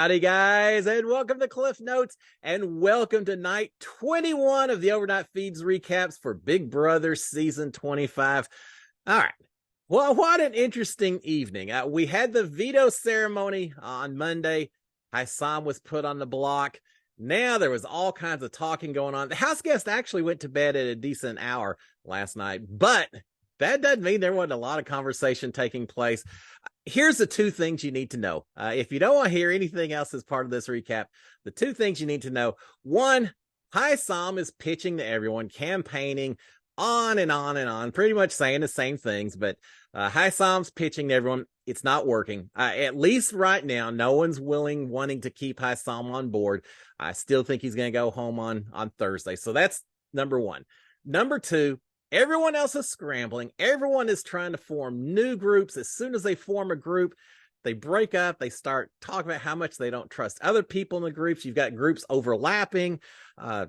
Howdy, guys, and welcome to Cliff Notes, and welcome to night 21 of the Overnight Feeds recaps for Big Brother Season 25. All right. Well, what an interesting evening. We had the veto ceremony on Monday. Hisam was put on the block. Now there was all kinds of talking going on. The house guest actually went to bed at a decent hour last night, but that doesn't mean there wasn't a lot of conversation taking place. Here's the two things you need to know. If you don't want to hear anything else as part of this recap, the two things you need to know. One, Hisam is pitching to everyone, campaigning on and on and on, pretty much saying the same things, but Hisam's pitching to everyone. It's not working. At least right now, no one's wanting to keep Hisam on board. I still think he's going to go home on Thursday. So that's number one. Number two, everyone else is scrambling. Everyone is trying to form new groups. As soon as they form a group, they break up. They start talking about how much they don't trust other people in the groups. You've got groups overlapping.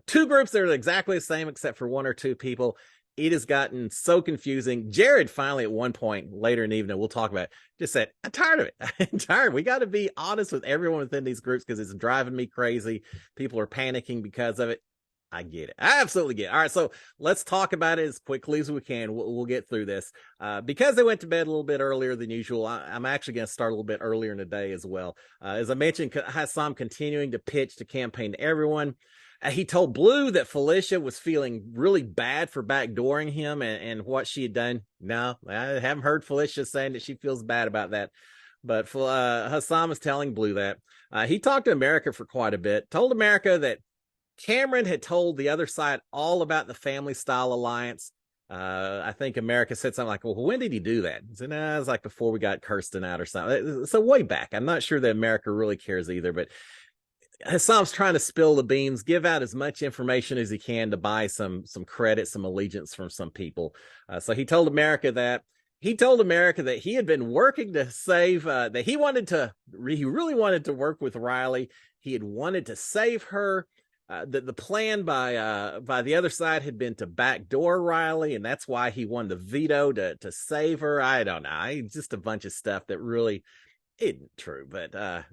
Two groups that are exactly the same except for one or two people. It has gotten so confusing. Jared finally at one point later in the evening, we'll talk about it, just said, I'm tired of it. I'm tired. We got to be honest with everyone within these groups because it's driving me crazy. People are panicking because of it. I get it. I absolutely get it. All right, so let's talk about it as quickly as we can. We'll get through this. Because they went to bed a little bit earlier than usual, I'm actually going to start a little bit earlier in the day as well. As I mentioned, Hisam continuing to pitch to campaign to everyone. He told Blue that Felicia was feeling really bad for backdooring him and what she had done. No, I haven't heard Felicia saying that she feels bad about that. But Hisam is telling Blue that. He talked to America for quite a bit, told America that Cameron had told the other side all about the family style alliance. I think America said something like, well, when did he do that? He said, it was like before we got Kirsten out or something. So way back. I'm not sure that America really cares either, but Hisam's trying to spill the beans, give out as much information as he can to buy some credit, some allegiance from some people. So he told America that. He told America that he had been working to save, that he really wanted to work with Riley. He had wanted to save her. The plan by the other side had been to backdoor Riley, and that's why he won the veto to save her. I don't know. Just a bunch of stuff that really isn't true. But the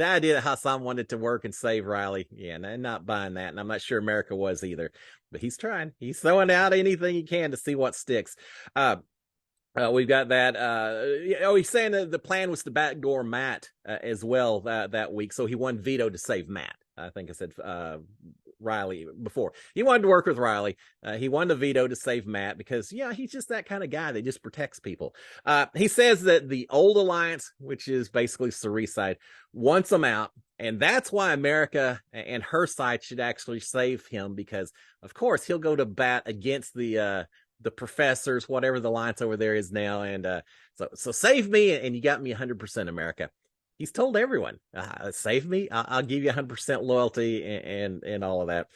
idea that Hisam wanted to work and save Riley, yeah, and I'm not buying that, and I'm not sure America was either. But he's trying. He's throwing out anything he can to see what sticks. We've got that. He's saying that the plan was to backdoor Matt as well that week, so he won veto to save Matt. I think I said Riley before. He wanted to work with Riley. He won the veto to save Matt because, yeah, he's just that kind of guy that just protects people. He says that the old alliance, which is basically Cerie's side, wants him out. And that's why America and her side should actually save him because, of course, he'll go to bat against the professors, whatever the alliance over there is now. And so save me, and you got me 100%, America. He's told everyone, save me, I'll give you 100% loyalty and all of that.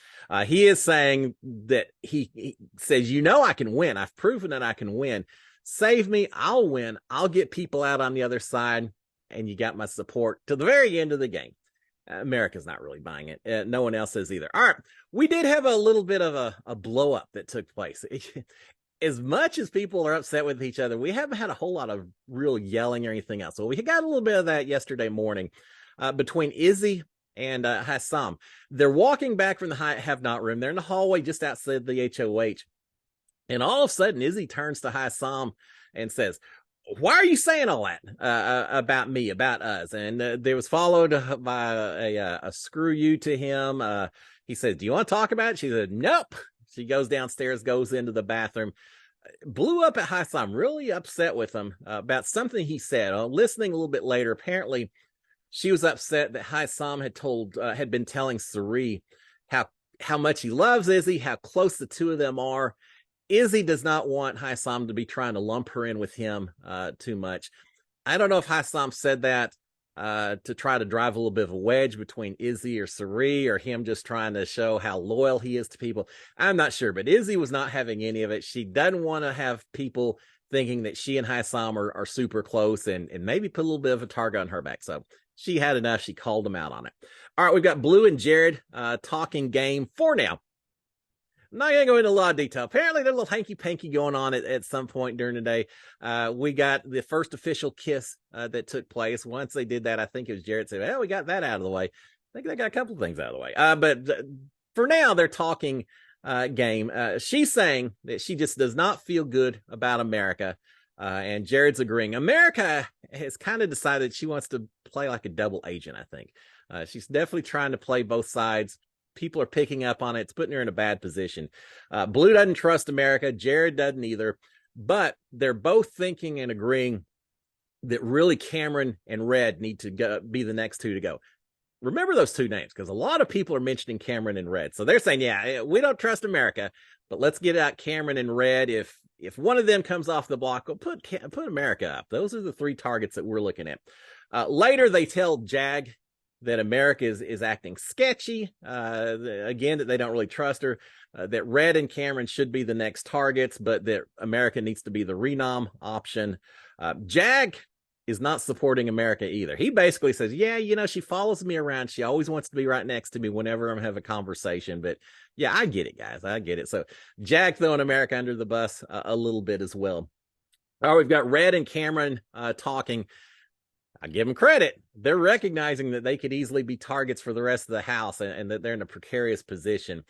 He is saying that he says, I can win. I've proven that I can win. Save me, I'll win. I'll get people out on the other side, and you got my support to the very end of the game. America's not really buying it. No one else is either. All right, we did have a little bit of a blow up that took place. As much as people are upset with each other, we haven't had a whole lot of real yelling or anything else. So we got a little bit of that yesterday morning between Izzy and Hisam. They're walking back from the have-not room. They're in the hallway just outside the HOH. And all of a sudden, Izzy turns to Hisam and says, why are you saying all that about me, about us? And there was followed by a screw you to him. He said, do you want to talk about it? She said, nope. She goes downstairs, goes into the bathroom, blew up at Hisam, really upset with him about something he said. Listening a little bit later, apparently she was upset that Hisam had been telling Cerie how much he loves Izzy, how close the two of them are. Izzy does not want Hisam to be trying to lump her in with him too much. I don't know if Hisam said that to try to drive a little bit of a wedge between Izzy or Cerie, or him just trying to show how loyal he is to people. I'm not sure, but Izzy was not having any of it. She doesn't want to have people thinking that she and Hisam are super close and maybe put a little bit of a target on her back. So she had enough. She called him out on it. All right, we've got Blue and Jared talking game 4 now. I'm not going to go into a lot of detail. Apparently, there's a little hanky-panky going on at some point during the day. We got the first official kiss that took place. Once they did that, I think it was Jared said, well, we got that out of the way. I think they got a couple of things out of the way. But for now, they're talking game. She's saying that she just does not feel good about America. And Jared's agreeing. America has kind of decided she wants to play like a double agent, I think. She's definitely trying to play both sides. People are picking up on it. It's putting her in a bad position. Blue doesn't trust America. Jared doesn't either. But they're both thinking and agreeing that really Cameron and Red need to be the next two to go. Remember those two names, because a lot of people are mentioning Cameron and Red. So they're saying, yeah, we don't trust America, but let's get out Cameron and Red. If one of them comes off the block, we'll put America up. Those are the three targets that we're looking at. Later, they tell Jag that America is acting sketchy. Again, that they don't really trust her. That Red and Cameron should be the next targets, but that America needs to be the renom option. Jag is not supporting America either. He basically says, yeah, she follows me around. She always wants to be right next to me whenever I'm having a conversation. But yeah, I get it, guys. I get it. So Jag throwing America under the bus a little bit as well. All right, we've got Red and Cameron talking. I give them credit. They're recognizing that they could easily be targets for the rest of the house and that they're in a precarious position.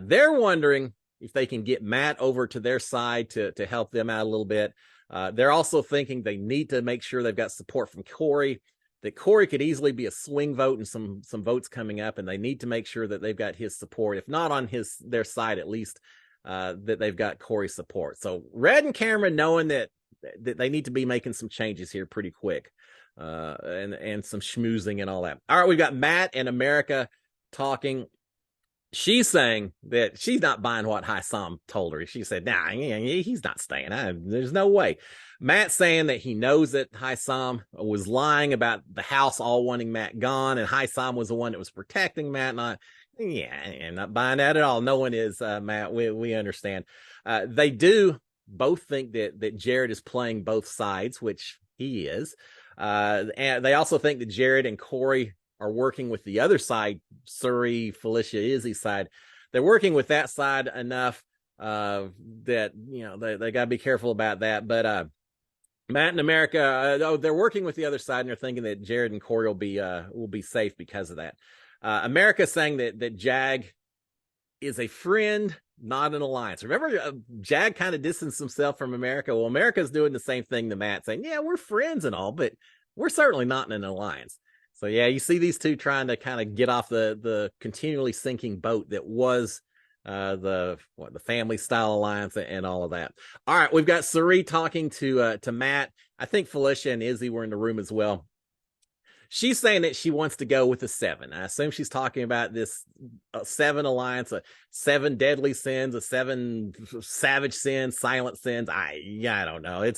They're wondering if they can get Matt over to their side to help them out a little bit. They're also thinking they need to make sure they've got support from Corey, that Corey could easily be a swing vote and some votes coming up, and they need to make sure that they've got his support, if not on their side, at least that they've got Corey's support. So Red and Cameron knowing that they need to be making some changes here pretty quick, and some schmoozing and all that. All right, we've got Matt and America talking. She's saying that she's not buying what Hisam told her. She said, nah, he's not staying. There's no way. Matt's saying that he knows that Hisam was lying about the house all wanting Matt gone, and Hisam was the one that was protecting Matt. I'm not buying that at all. No one is, Matt. We understand. They do both think that Jared is playing both sides, which he is. And they also think that Jared and Corey are working with the other side, Suri, Felicia, Izzy's side. They're working with that side enough that they got to be careful about that. But Matt and America, they're working with the other side, and they're thinking that Jared and Corey will be safe because of that. America saying that Jag is a friend, not an alliance. Remember, Jag kind of distanced himself from America. Well, America's doing the same thing to Matt, saying, yeah, we're friends and all, but we're certainly not in an alliance. So yeah, you see these two trying to kind of get off the continually sinking boat that was the family style alliance and all of that. All right, we've got Suri talking to Matt. I think Felicia and Izzy were in the room as well. She's saying that she wants to go with a 7. I assume she's talking about this 7 alliance, a 7 deadly sins, a 7 savage sins, silent sins. I don't know.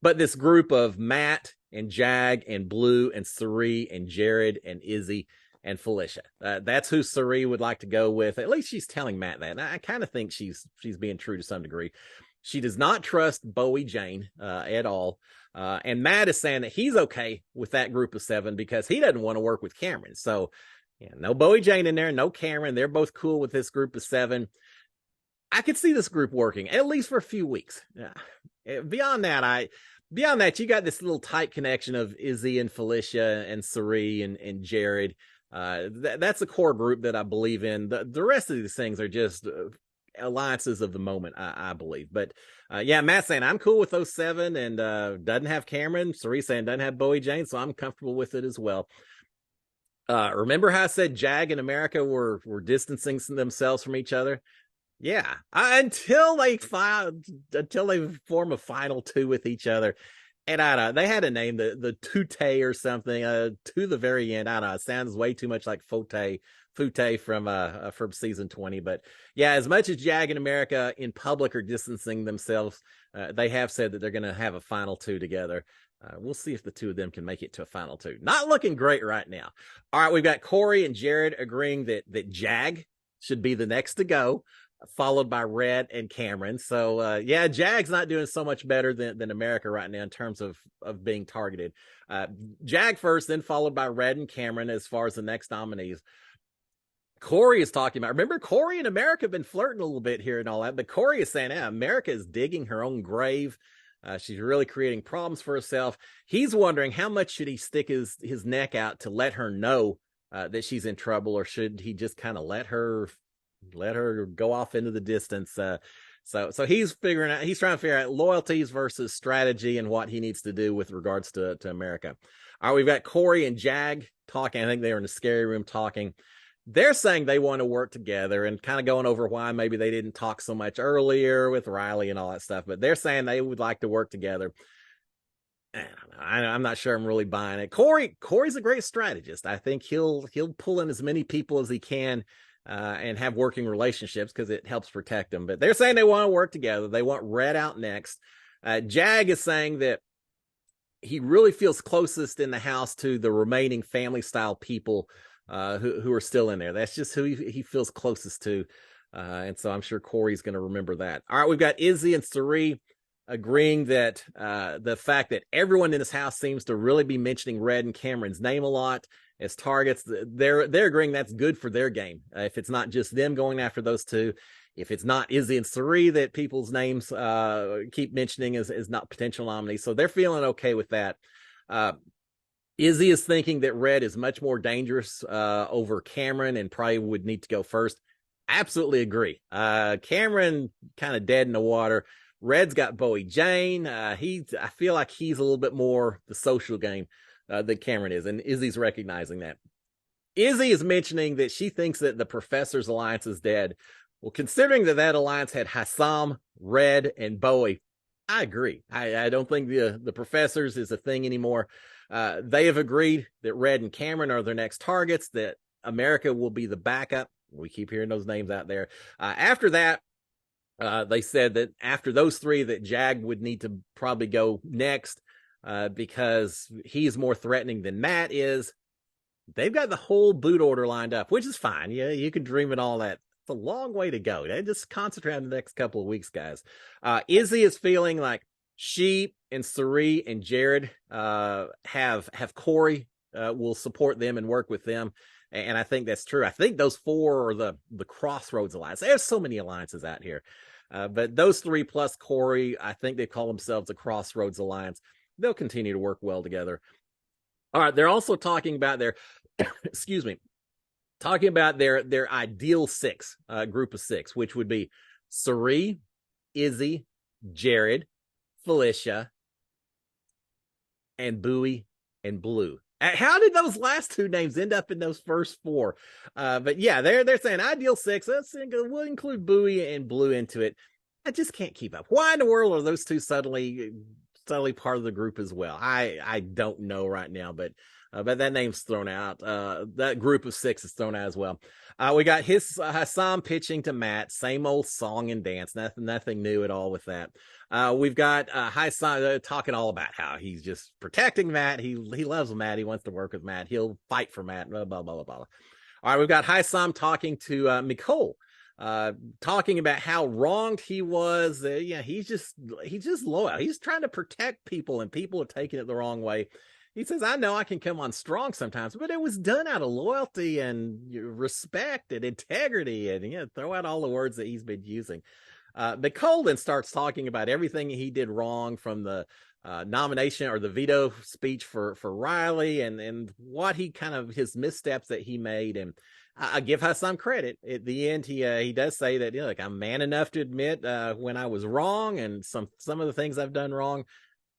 But this group of Matt and Jag and Blue and Suri and Jared and Izzy and Felicia. That's who Suri would like to go with. At least she's telling Matt that. And I kind of think she's being true to some degree. She does not trust Bowie Jane at all. And Matt is saying that he's okay with that group of 7 because he doesn't want to work with Cameron. So yeah, no Bowie Jane in there, no Cameron. They're both cool with this group of 7. I could see this group working at least for a few weeks. Beyond that, you got this little tight connection of Izzy and Felicia and Suri and Jared. That's a core group that I believe in. The rest of these things are just alliances of the moment, I believe. But yeah, Matt's saying I'm cool with those 7 and doesn't have Cameron. Suri saying doesn't have Bowie Jane, so I'm comfortable with it as well. Remember how I said Jag and America were distancing themselves from each other? Yeah, until they form a final 2 with each other. And I don't know, they had a name, the Tute or something, to the very end. I don't know, it sounds way too much like Fute from season 20. But yeah, as much as Jag and America in public are distancing themselves, they have said that they're going to have a final 2 together. We'll see if the 2 of them can make it to a final 2. Not looking great right now. All right, we've got Corey and Jared agreeing that Jag should be the next to go, followed by Red and Cameron. So yeah, Jag's not doing so much better than America right now in terms of being targeted. Jag first, then followed by Red and Cameron as far as the next nominees. Corey is talking about, remember, Corey and America have been flirting a little bit here and all that, but Corey is saying, yeah, America is digging her own grave. She's really creating problems for herself. He's wondering how much should he stick his neck out to let her know that she's in trouble, or should he just kind of let her go off into the distance? So he's trying to figure out loyalties versus strategy and what he needs to do with regards to America. All right, we've got Corey and Jag talking. I think they were in the scary room talking. They're saying they want to work together and kind of going over why maybe they didn't talk so much earlier with Riley and all that stuff, but they're saying they would like to work together. I don't know. I'm not sure I'm really buying it. Corey's a great strategist. I think he'll pull in as many people as he can and have working relationships because it helps protect them. But they're saying they want to work together. They want Red out next. Jag is saying that he really feels closest in the house to the remaining family style people who are still in there. That's just who he feels closest to. And so I'm sure Corey's going to remember that. All right, we've got Izzy and Sari agreeing that the fact that everyone in this house seems to really be mentioning Red and Cameron's name a lot as targets, they're agreeing that's good for their game. If it's not just them going after those two, if it's not Izzy and Sari that people's names keep mentioning as not potential nominees, so they're feeling okay with that. Izzy is thinking that Red is much more dangerous over Cameron and probably would need to go first. Absolutely agree. Cameron kind of dead in the water. Red's got Bowie Jane. I feel like he's a little bit more the social game than Cameron is, and Izzy's recognizing that. Izzy is mentioning that she thinks that the Professor's alliance is dead. Well, considering that alliance had Hisam, Red, and Bowie, I agree. I don't think the Professors is a thing anymore. They have agreed that Red and Cameron are their next targets, that America will be the backup. We keep hearing those names out there. After that, they said that after those three, that Jag would need to probably go next because he's more threatening than Matt is. They've got the whole boot order lined up, which is fine. Yeah, you can dream and all that. It's a long way to go. They just concentrate on the next couple of weeks, guys. Izzy is feeling like she and Sari and Jared have Corey will support them and work with them. And I think that's true. I think those four are the Crossroads Alliance. There's so many alliances out here. But those three plus Corey, I think they call themselves the Crossroads Alliance. They'll continue to work well together. All right. They're also talking about their, excuse me, talking about their ideal group of six, which would be Sari, Izzy, Jared, Felicia, and Bowie and Blue. How did those last two names end up in those first four? But yeah, they're saying ideal six. We'll include Bowie and Blue into it. I just can't keep up. Why in the world are those two suddenly part of the group as well? I don't know right now, but that name's thrown out. That group of six is thrown out as well. We got Hisam pitching to Matt, same old song and dance, nothing new at all with that. We've got Hisam talking all about how he's just protecting Matt. He loves Matt. He wants to work with Matt. He'll fight for Matt. Blah blah blah blah. All right, we've got Hisam talking to Nicole. Talking about how wronged he was. He's just loyal. He's trying to protect people, and people are taking it the wrong way. He says, I know I can come on strong sometimes, but it was done out of loyalty and respect and integrity, and throw out all the words that he's been using. Nicole then starts talking about everything he did wrong, from the nomination or the veto speech for Riley, and what his missteps that he made. And I give her some credit. At the end, he does say that, like, I'm man enough to admit when I was wrong and some of the things I've done wrong,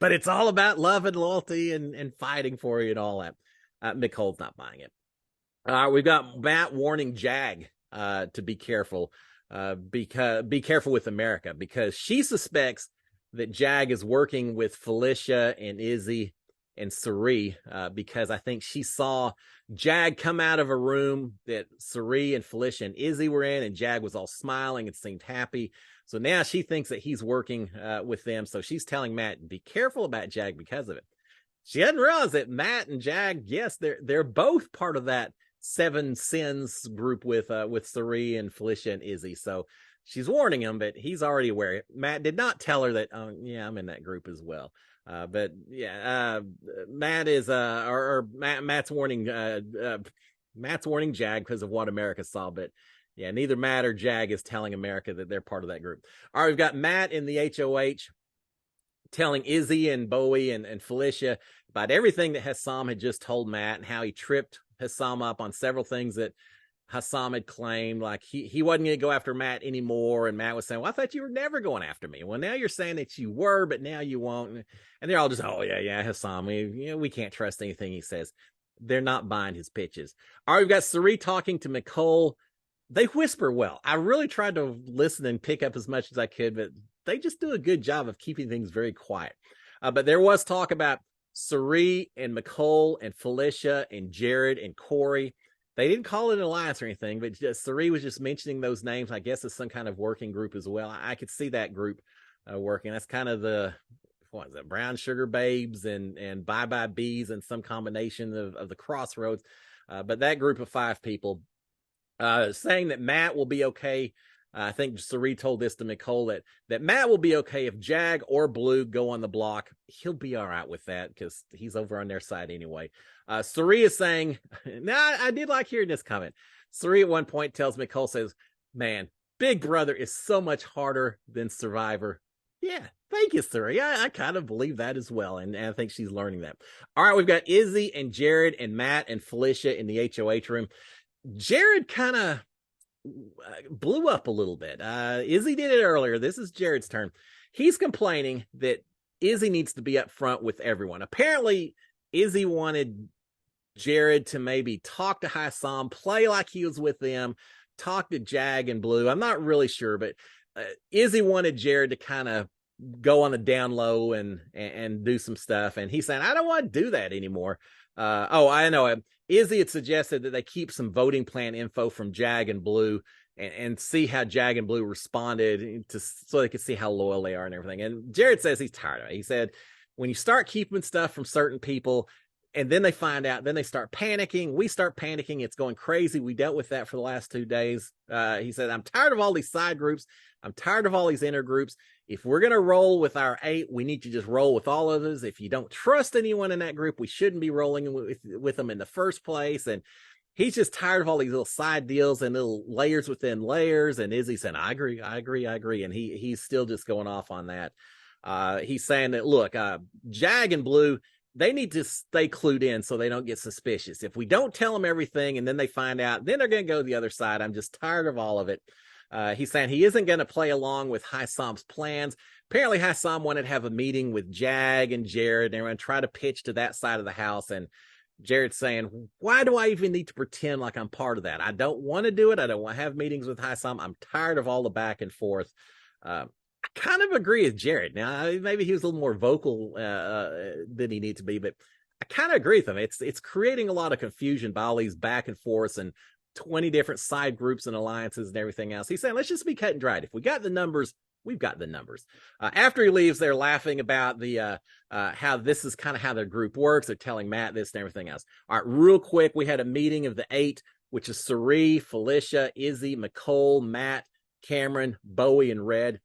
but it's all about love and loyalty and fighting for you and all that. Nicole's not buying it. We've got Matt warning Jag to be careful, because be careful with America, because she suspects that Jag is working with Felicia and Izzy and Sari, because I think she saw Jag come out of a room that Sari and Felicia and Izzy were in, and Jag was all smiling and seemed happy. So now she thinks that he's working with them. So she's telling Matt, be careful about Jag because of it. She doesn't realize that Matt and Jag, yes, they're both part of that Seven Sins group with Sari and Felicia and Izzy. So she's warning him, but he's already aware. Matt did not tell her that, I'm in that group as well. But yeah, Matt is Matt's warning Matt's warning Jag because of what America saw, but yeah, neither Matt or Jag is telling America that they're part of that group. All right, we've got Matt in the HOH telling Izzy and Bowie and Felicia about everything that Hisam had just told Matt and how he tripped Hisam up on several things that Hisam had claimed, like he wasn't going to go after Matt anymore. And Matt was saying, well, I thought you were never going after me. Well, now you're saying that you were, but now you won't. And they're all just, oh, yeah, Hisam, we can't trust anything he says. They're not buying his pitches. All right, we've got Sari talking to Nicole. They whisper well. I really tried to listen and pick up as much as I could, but they just do a good job of keeping things very quiet. But there was talk about Sari and Nicole and Felicia and Jared and Corey. They didn't call it an alliance or anything, but just Sari was just mentioning those names. I guess it's some kind of working group as well. I could see that group working. That's kind of the, what is it, Brown Sugar Babes and Bye Bye Bees and some combination of the Crossroads. But that group of 5 people saying that Matt will be okay. I think Sari told this to Nicole that Matt will be okay if Jag or Blue go on the block. He'll be all right with that because he's over on their side anyway. Sari is saying, now I did like hearing this comment. Sari at one point tells Nicole, says, man, Big Brother is so much harder than Survivor. Yeah, thank you, Sari. I kind of believe that as well, and I think she's learning that. All right, we've got Izzy and Jared and Matt and Felicia in the HOH room. Jared kind of blew up a little bit. Izzy did it earlier. This is Jared's turn. He's complaining that Izzy needs to be up front with everyone. Apparently, Izzy wanted Jared to maybe talk to Hisam, play like he was with them, talk to Jag and Blue. I'm not really sure, but Izzy wanted Jared to kind of go on the down low and do some stuff. And he's saying, I don't want to do that anymore. I know. Izzy had suggested that they keep some voting plan info from Jag and Blue and see how Jag and Blue responded so they could see how loyal they are and everything. And Jared says he's tired of it. He said, when you start keeping stuff from certain people and then they find out, then they start panicking. We start panicking. It's going crazy. We dealt with that for the last 2 days. He said, I'm tired of all these side groups. I'm tired of all these inner groups. If we're going to roll with our 8, we need to just roll with all of us. If you don't trust anyone in that group, we shouldn't be rolling with them in the first place. And he's just tired of all these little side deals and little layers within layers. And Izzy saying, I agree. And he's still just going off on that. He's saying that, look, Jag and Blue, they need to stay clued in so they don't get suspicious. If we don't tell them everything and then they find out, then they're going to go to the other side. I'm just tired of all of it. He's saying he isn't going to play along with Hisam's plans. Apparently, Hisam wanted to have a meeting with Jag and Jared. They're going to try to pitch to that side of the house. And Jared's saying, why do I even need to pretend like I'm part of that? I don't want to do it. I don't want to have meetings with Hisam. I'm tired of all the back and forth. I kind of agree with Jared. Now, maybe he was a little more vocal than he needs to be, but I kind of agree with him. It's creating a lot of confusion by all these back and forths and 20 different side groups and alliances and everything else. He's saying, let's just be cut and dried. If we got the numbers, we've got the numbers. After he leaves, they're laughing about the how this is kind of how their group works. They're telling Matt this and everything else. All right, real quick, we had a meeting of the 8, which is Sari, Felicia, Izzy, Nicole, Matt, Cameron, Bowie, and Red.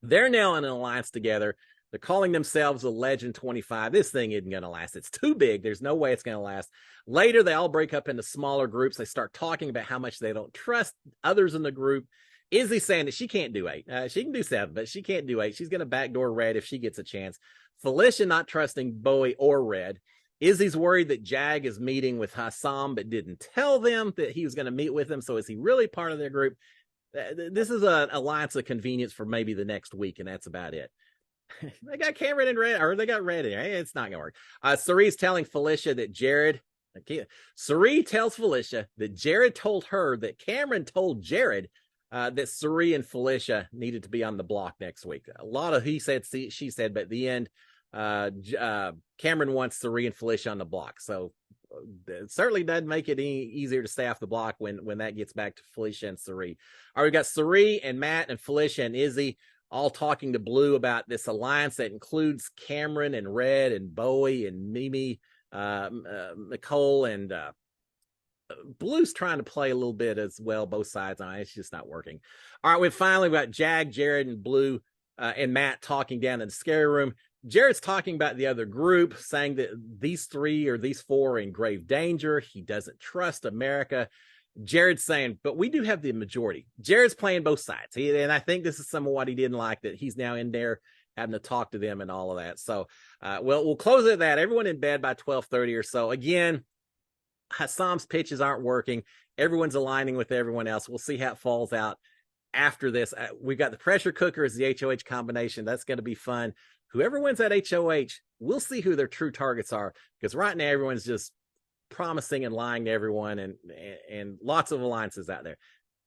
They're now in an alliance together. They're calling themselves the Legend 25. This thing isn't going to last. It's too big. There's no way it's going to last. Later, they all break up into smaller groups. They start talking about how much they don't trust others in the group. Izzy saying that she can't do 8. She can do 7, but she can't do 8. She's going to backdoor Red if she gets a chance. Felicia not trusting Bowie or Red. Izzy's worried that Jag is meeting with Hisam, but didn't tell them that he was going to meet with them. So is he really part of their group? This is an alliance of convenience for maybe the next week, and that's about it. They got Cameron and Red, or they got Red in there. It's not going to work. Sari's telling Felicia that Sari tells Felicia that Jared told her that Cameron told Jared that Sari and Felicia needed to be on the block next week. A lot of he said, she said, but at the end, Cameron wants Sari and Felicia on the block. So it certainly doesn't make it any easier to stay off the block when that gets back to Felicia and Sari. All right, we got Sari and Matt and Felicia and Izzy all talking to Blue about this alliance that includes Cameron and Red and Bowie and Mimi, Nicole, and Blue's trying to play a little bit as well, both sides. It's just not working. All right, we've finally got Jag, Jared, and Blue and Matt talking down in the scary room. Jared's talking about the other group, saying that these 3 or these 4 are in grave danger. He doesn't trust America. Jared's saying, but we do have the majority. Jared's playing both sides. And I think this is some of what he didn't like, that he's now in there having to talk to them and all of that. So, we'll close it at that. Everyone in bed by 12:30 or so. Again, Hisam's pitches aren't working. Everyone's aligning with everyone else. We'll see how it falls out after this. We've got the pressure cooker as the HOH combination. That's going to be fun. Whoever wins that HOH, we'll see who their true targets are, because right now everyone's just promising and lying to everyone, and lots of alliances out there.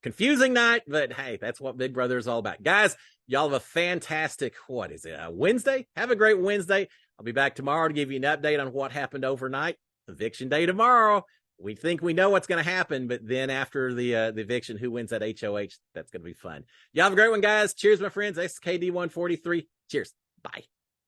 Confusing night, but hey, that's what Big Brother is all about. Guys, y'all have a fantastic, Wednesday? Have a great Wednesday. I'll be back tomorrow to give you an update on what happened overnight. Eviction day tomorrow. We think we know what's going to happen, but then after the eviction, who wins that HOH? That's going to be fun. Y'all have a great one, guys. Cheers, my friends. XKD143. Cheers. Bye.